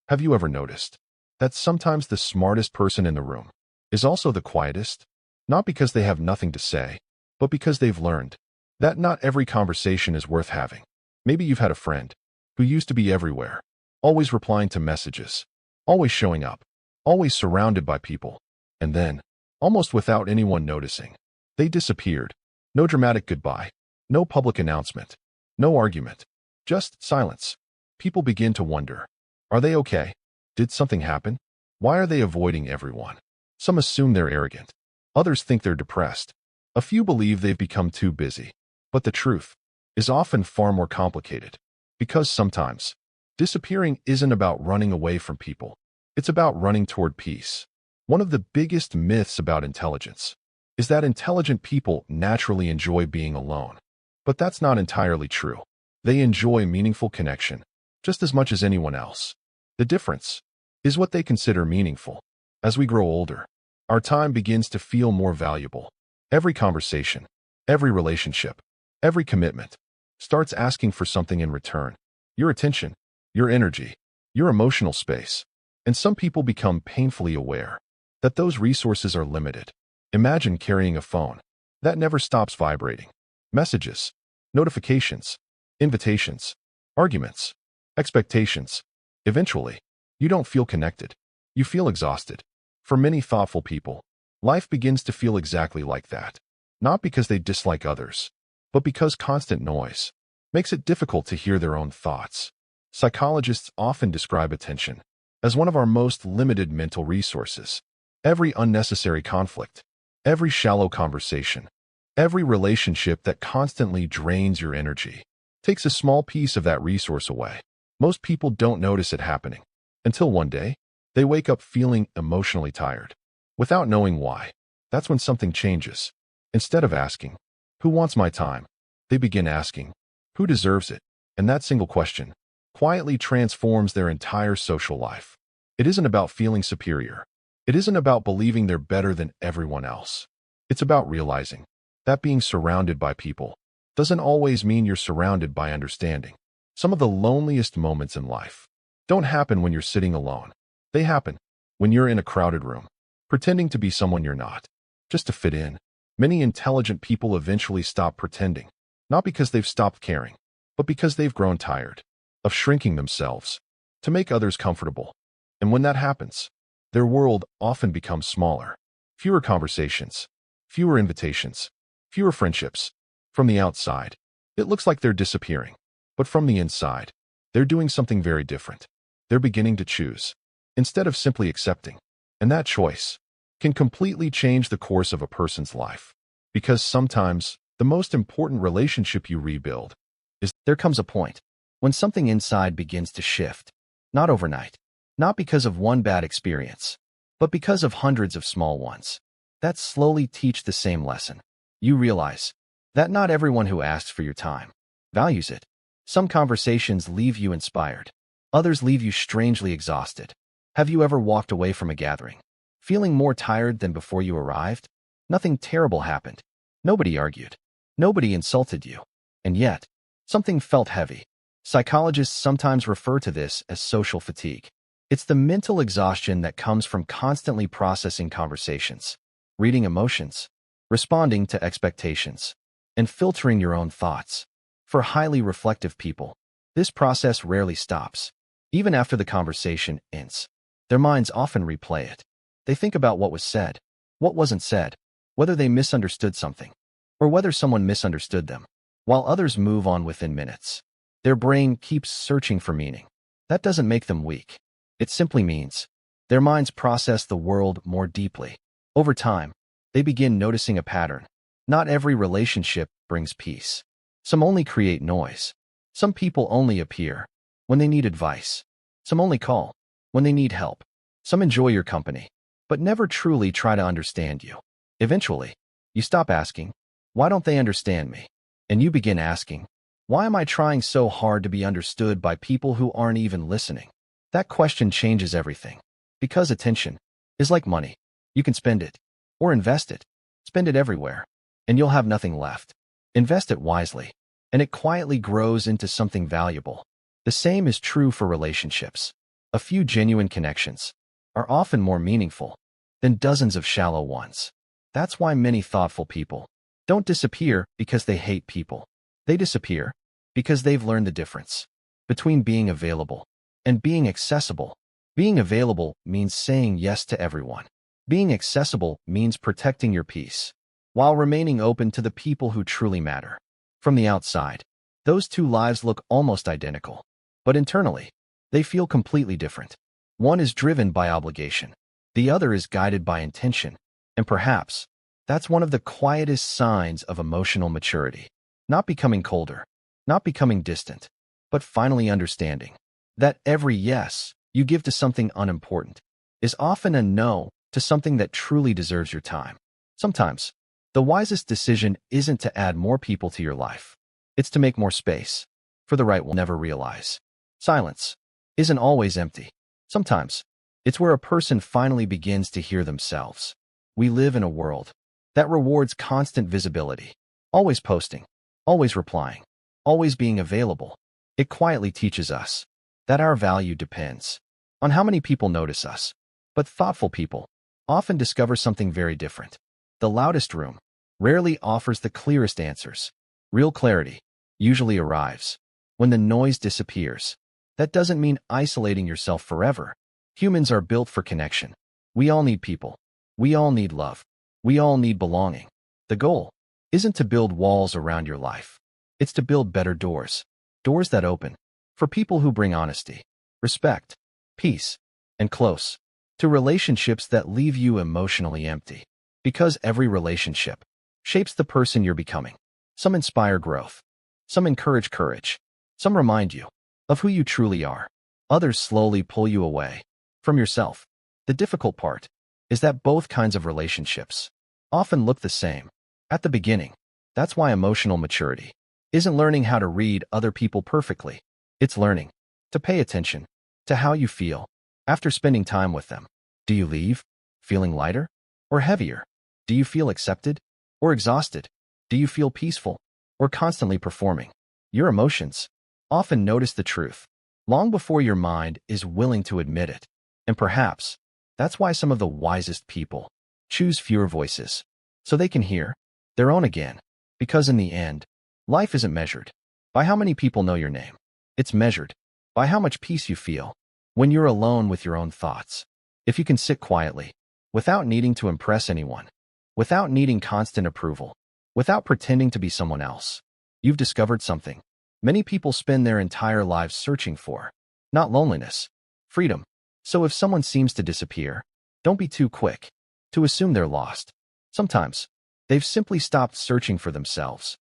Have you ever noticed that sometimes the smartest person in the room is also the quietest? Not because they have nothing to say, but because they've learned that not every conversation is worth having. Maybe you've had a friend who used to be everywhere, always replying to messages, always showing up, always surrounded by people, and then, almost without anyone noticing, they disappeared. No dramatic goodbye, no public announcement, no argument, just silence. People begin to wonder, are they okay? Did something happen? Why are they avoiding everyone? Some assume they're arrogant. Others think they're depressed. A few believe they've become too busy. But the truth is often far more complicated. Because sometimes, disappearing isn't about running away from people. It's about running toward peace. One of the biggest myths about intelligence is that intelligent people naturally enjoy being alone. But that's not entirely true. They enjoy meaningful connection just as much as anyone else. The difference is what they consider meaningful. As we grow older, our time begins to feel more valuable. Every conversation, every relationship, every commitment starts asking for something in return. Your attention, your energy, your emotional space. And some people become painfully aware that those resources are limited. Imagine carrying a phone that never stops vibrating. Messages, notifications, invitations, arguments, expectations. Eventually, you don't feel connected. You feel exhausted. For many thoughtful people, life begins to feel exactly like that. Not because they dislike others, but because constant noise makes it difficult to hear their own thoughts. Psychologists often describe attention as one of our most limited mental resources. Every unnecessary conflict, every shallow conversation, every relationship that constantly drains your energy takes a small piece of that resource away. Most people don't notice it happening until one day they wake up feeling emotionally tired without knowing why. That's when something changes. Instead of asking, "Who wants my time?" they begin asking, "Who deserves it?" And that single question quietly transforms their entire social life. It isn't about feeling superior. It isn't about believing they're better than everyone else. It's about realizing that being surrounded by people doesn't always mean you're surrounded by understanding. Some of the loneliest moments in life don't happen when you're sitting alone. They happen when you're in a crowded room, pretending to be someone you're not, just to fit in. Many intelligent people eventually stop pretending, not because they've stopped caring, but because they've grown tired of shrinking themselves to make others comfortable. And when that happens, their world often becomes smaller. Fewer conversations, fewer invitations, fewer friendships. From the outside, it looks like they're disappearing. But from the inside, they're doing something very different. They're beginning to choose, instead of simply accepting. And that choice can completely change the course of a person's life. Because sometimes, the most important relationship you rebuild is there comes a point when something inside begins to shift. Not overnight, not because of one bad experience, but because of hundreds of small ones that slowly teach the same lesson. You realize that not everyone who asks for your time values it. Some conversations leave you inspired. Others leave you strangely exhausted. Have you ever walked away from a gathering, feeling more tired than before you arrived? Nothing terrible happened. Nobody argued. Nobody insulted you. And yet, something felt heavy. Psychologists sometimes refer to this as social fatigue. It's the mental exhaustion that comes from constantly processing conversations, reading emotions, responding to expectations, and filtering your own thoughts. For highly reflective people, this process rarely stops. Even after the conversation ends, their minds often replay it. They think about what was said, what wasn't said, whether they misunderstood something, or whether someone misunderstood them. While others move on within minutes, their brain keeps searching for meaning. That doesn't make them weak. It simply means their minds process the world more deeply. Over time, they begin noticing a pattern. Not every relationship brings peace. Some only create noise. Some people only appear when they need advice. Some only call when they need help. Some enjoy your company, but never truly try to understand you. Eventually, you stop asking, "Why don't they understand me?" And you begin asking, "Why am I trying so hard to be understood by people who aren't even listening?" That question changes everything. Because attention is like money. You can spend it or invest it. Spend it everywhere, and you'll have nothing left. Invest it wisely, and it quietly grows into something valuable. The same is true for relationships. A few genuine connections are often more meaningful than dozens of shallow ones. That's why many thoughtful people don't disappear because they hate people. They disappear because they've learned the difference between being available and being accessible. Being available means saying yes to everyone. Being accessible means protecting your peace while remaining open to the people who truly matter. From the outside, those two lives look almost identical, but internally, they feel completely different. One is driven by obligation. The other is guided by intention. And perhaps that's one of the quietest signs of emotional maturity. Not becoming colder, not becoming distant, but finally understanding that every yes you give to something unimportant is often a no to something that truly deserves your time. Sometimes, the wisest decision isn't to add more people to your life. It's to make more space for the right one. Never realize silence isn't always empty. Sometimes, it's where a person finally begins to hear themselves. We live in a world that rewards constant visibility, always posting, always replying, always being available. It quietly teaches us that our value depends on how many people notice us. But thoughtful people often discover something very different. The loudest room rarely offers the clearest answers. Real clarity usually arrives when the noise disappears. That doesn't mean isolating yourself forever. Humans are built for connection. We all need people. We all need love. We all need belonging. The goal isn't to build walls around your life. It's to build better doors. Doors that open for people who bring honesty, respect, peace, and close to relationships that leave you emotionally empty. Because every relationship shapes the person you're becoming. Some inspire growth. Some encourage courage. Some remind you of who you truly are. Others slowly pull you away from yourself. The difficult part is that both kinds of relationships often look the same at the beginning. That's why emotional maturity isn't learning how to read other people perfectly. It's learning to pay attention to how you feel after spending time with them. Do you leave feeling lighter or heavier? Do you feel accepted or exhausted? Do you feel peaceful or constantly performing? Your emotions often notice the truth long before your mind is willing to admit it. And perhaps that's why some of the wisest people choose fewer voices so they can hear their own again. Because in the end, life isn't measured by how many people know your name. It's measured by how much peace you feel when you're alone with your own thoughts. If you can sit quietly, without needing to impress anyone, without needing constant approval, without pretending to be someone else, you've discovered something many people spend their entire lives searching for. Not loneliness, freedom. So if someone seems to disappear, don't be too quick to assume they're lost. Sometimes, they've simply stopped searching for themselves.